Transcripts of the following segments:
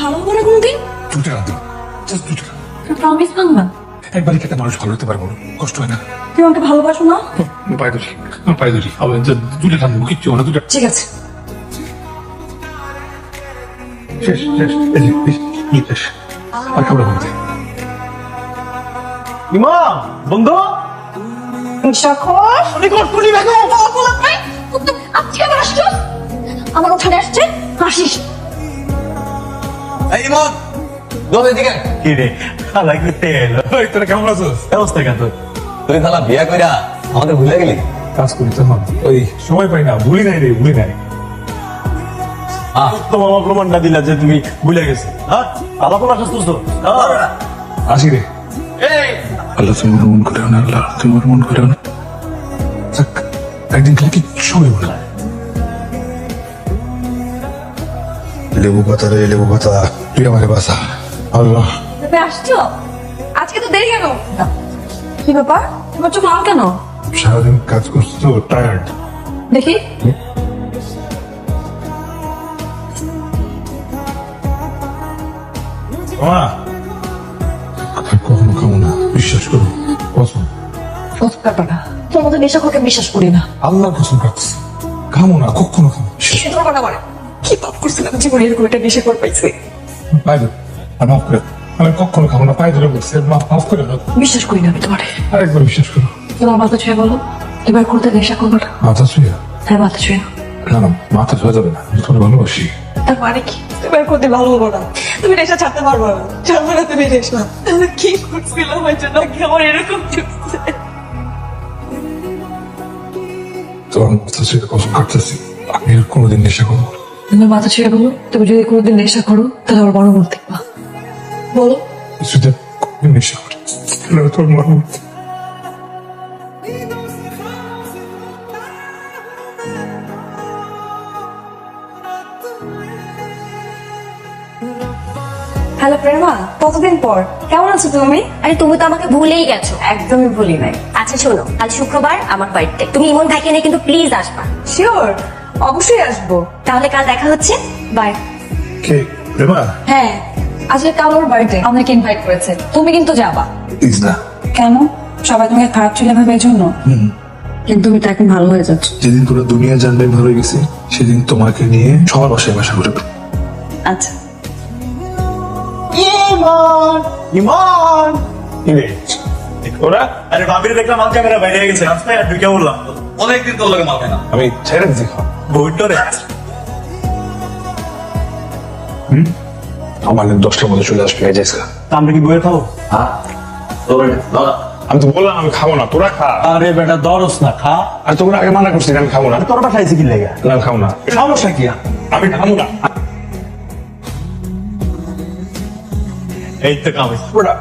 ভালো করে কোনদিন 2 টাকা দিন, জাস্ট 2 টাকা। প্রমিস ভাঙবা। একবার একটা মানুষ ভালো হতে পারবো, কষ্ট হয় না। তুমি আমাকে ভালোবাসো না? আমি পায়ে ধরি, আমি পায়ে ধরি। আবার 2 টাকা দেবো, কিচ্ছু না। 2 টাকা ঠিক আছে। শেষ শেষ, এই যে, এই শেষ। আর খাবার বলতে ইমাম বন্ধু আমার ওখানে আসছে হাসিস। এই ইমাম দোলে দিকে কি রে খালা করতে এলো। তোরা কেমন আছিস? অবস্থা কেন তুই খালা বিয়া কইরা আমাদের ভুলে গেলি? কাজ করি তো এখন, ওই সময় পাই না। ভুলি নাই রে, ভুলি নাই। তো মামা প্রমাণটা দিলা যে তুমি ভুলে গেছো। হ্যাঁ আলাপ আসছিস তো আসি রে। আল্লাহ তোমার মন করে না, আল্লাহ তোমার মন করে না। যাক, একদিন খেলে কিচ্ছু হইব না। লেবু পাতা রে, লেবু পাতা, তুই আমারে বাঁচা আল্লাহ। তুমি আসছো? আজকে তো দেরি কেন? কি ব্যাপার, তোমার চোখ লাল কেন? সারাদিন কাজ করছি তো, টায়ার্ড। দেখি। মা, আর কখনো খাবো না, বিশ্বাস করো। কসম, ব্যাপার না, তোর মতো নেশাখোরকে বিশ্বাস করি না। আল্লাহর কসম কাটছে, খাবো না, কখনো খাবো না। সে ধরবা না মানে কি পাপ করছিলাম জীবনে এরকম একটা নেশাখোর পাইছে। পায়ে ধরে, আর মাফ করে দাও। আমি কখনো খাবো না, পায়ে ধরে বলছি, মাফ করে দাও। বিশ্বাস করি না আমি তোমারে। আরেকবার বিশ্বাস করো। তোমার মাথা ছুঁয়ে বলো এবার করতে নেশা করবো না। মাথা ছুঁয়ে? হ্যাঁ মাথা ছুঁয়ে না। না না, মাথা ছুঁয়ে যাবে না, আমি তোমার ভালোবাসি। তার মানে কি তুমি করতে ভালো হবো না? তুমি নেশা ছাড়তে পারবো না, ছাড়বো না তুমি নেশা। তাহলে কি করছিলাম ওই জন্য কি আমার এরকম চলছে? তোমার মাথা ছুঁয়ে কসম কাটতেছি, আমি আর কোনোদিন নেশা করবো না। তোমার মাথা ছুঁয়ে বলো তুমি যদি কোনোদিন নেশা করো তাহলে আমার বড় বলতে বলো। যদি কোনোদিন নেশা করি তাহলে তোর মনে হচ্ছে। হ্যালো প্রেমা, কতদিন পর, কেমন আছো তুমি? আরে তুমি তো আমাকে ভুলেই গেছো। একদমই ভুলি নাই। আচ্ছা শোনো, আজ শুক্রবার আমার বার্থডে, তুমি ইমন ভাইকে নিয়ে কিন্তু প্লিজ আসবা। শিওর, অবশ্যই আসবো। তাহলে কাল দেখা হচ্ছে, বাই। কে প্রেমা? হ্যাঁ, আজকে কাল ওর বাড়িতে আমাকে ইনভাইট করেছে, তুমি কিন্তু যাবা। প্লিজ না। কেন? সবাই তোমাকে খারাপ ছিল ভাবে এই জন্য? কিন্তু তুমি তো এখন ভালো হয়ে যাচ্ছ। যেদিন পুরো দুনিয়া জানবে ভালো হয়ে গেছে, সেদিন তোমাকে নিয়ে সবার বাসায় বাসা করে। আচ্ছা। ইমান ইমান কি রে ওরা? আরে ভাবিরে দেখলাম মাল ক্যামেরা বাইরে গেছে, আসতে আর ঢুকে বললাম অনেকদিন তোর লগে মাল না। আমি ছেড়ে দিচ্ছি খাওয়া। বইটরে আমার 10টার মধ্যে চলে আসবে, যাইসা। আমরা কি বইয়ে খাবো? হ্যাঁ আমি তো বললাম আমি খাবো না, তোরা খা। আরে বেটা দরস না, খা। আর তোমরা আগে মানা করছি আমি খাবো না। তোর বাসায় কি লেগে? না খাবো না, সমস্যা কি? আমি খাবো না। এই তো কামাই ওরা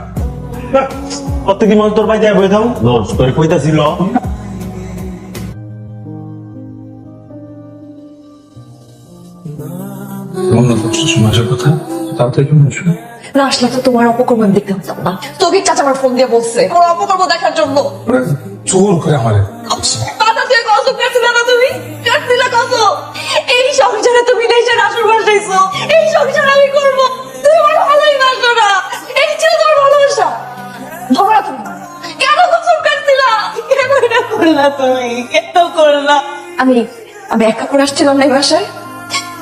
প্রত্যেক দিন তোর ভাই যায় বই থাও লস করে কইতাছিল। মনে করছো সমাজের কথা, তাড়াতাড়ি কেমন আসবে? না আসলে তো তোমার অপকর্ম দেখতে হতাম না। তোকে চাচা আমার ফোন দিয়ে বলছে ওর অপকর্ম দেখার জন্য। জোর করে আমার কথা দিয়ে কসম কাটছিলে না তুমি? কাটছিলে কসম? এই সংসারে তুমি নেশার আসর বসাইছো, এই সংসার আমি করবো। তুমি আমার ভালোই বাসো না, এই ছিল তোমার ভালোবাসা। ধরা তুমি কেন কসম কাটছিলা? কেন এটা করলা তুমি? কেন করলা? আমি এক কাপড় আসছিলাম না এই বাসায়,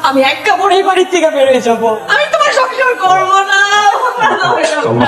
আমি এক কাপড় এই বাড়ির থেকে বেরোয় যাবো। আমি তোমার সংসার করবো না। আমার